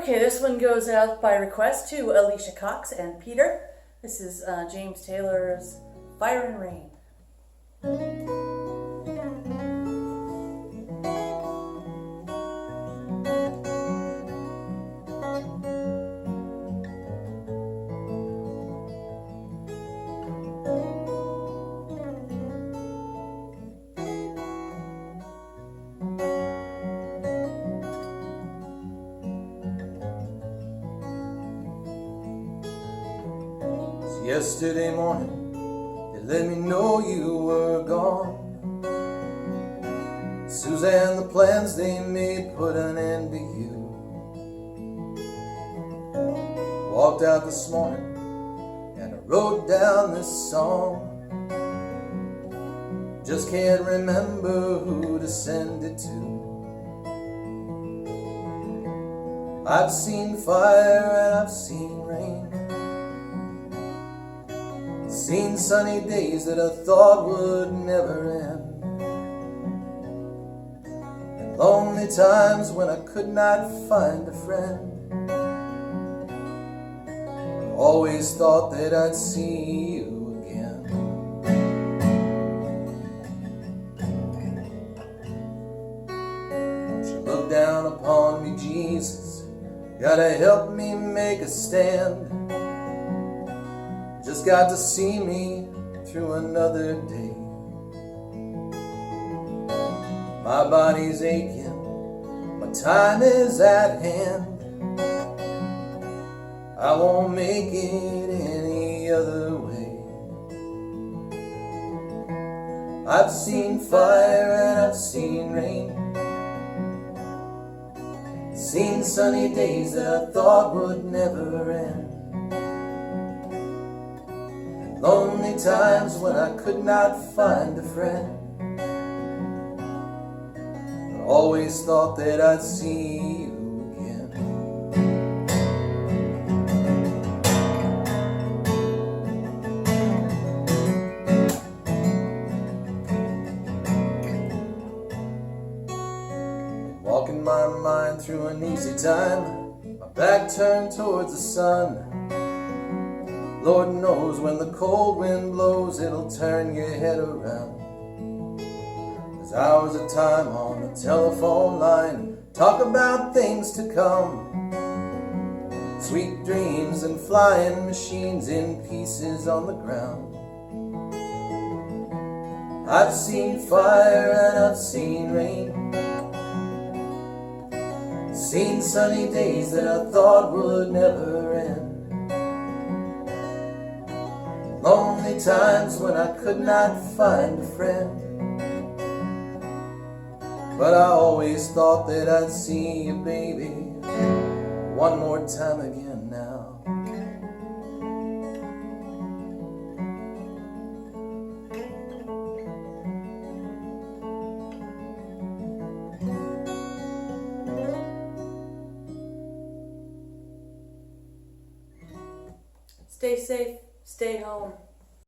Okay, this one goes out by request to Alicia Cox and Peter. This is James Taylor's Fire and Rain. Yesterday morning, they let me know you were gone. Suzanne, the plans they made put an end to you. Walked out this morning and I wrote down this song. Just can't remember who to send it to. I've seen fire and I've seen rain, seen sunny days that I thought would never end, and lonely times when I could not find a friend. I always thought that I'd see you again. Won't you look down upon me, Jesus? Gotta help me make a stand. Just got to see me through another day. My body's aching, my time is at hand. I won't make it any other way. I've seen fire and I've seen rain, seen sunny days that I thought would never end, lonely times when I could not find a friend. I always thought that I'd see you again. Walking my mind through an easy time, my back turned towards the sun. Lord knows when the cold wind blows, it'll turn your head around. There's hours of time on the telephone line, talk about things to come, sweet dreams and flying machines in pieces on the ground. I've seen fire and I've seen rain, seen sunny days that I thought would never end, lonely times when I could not find a friend. But I always thought that I'd see you, baby, one more time again now. Stay safe, stay home.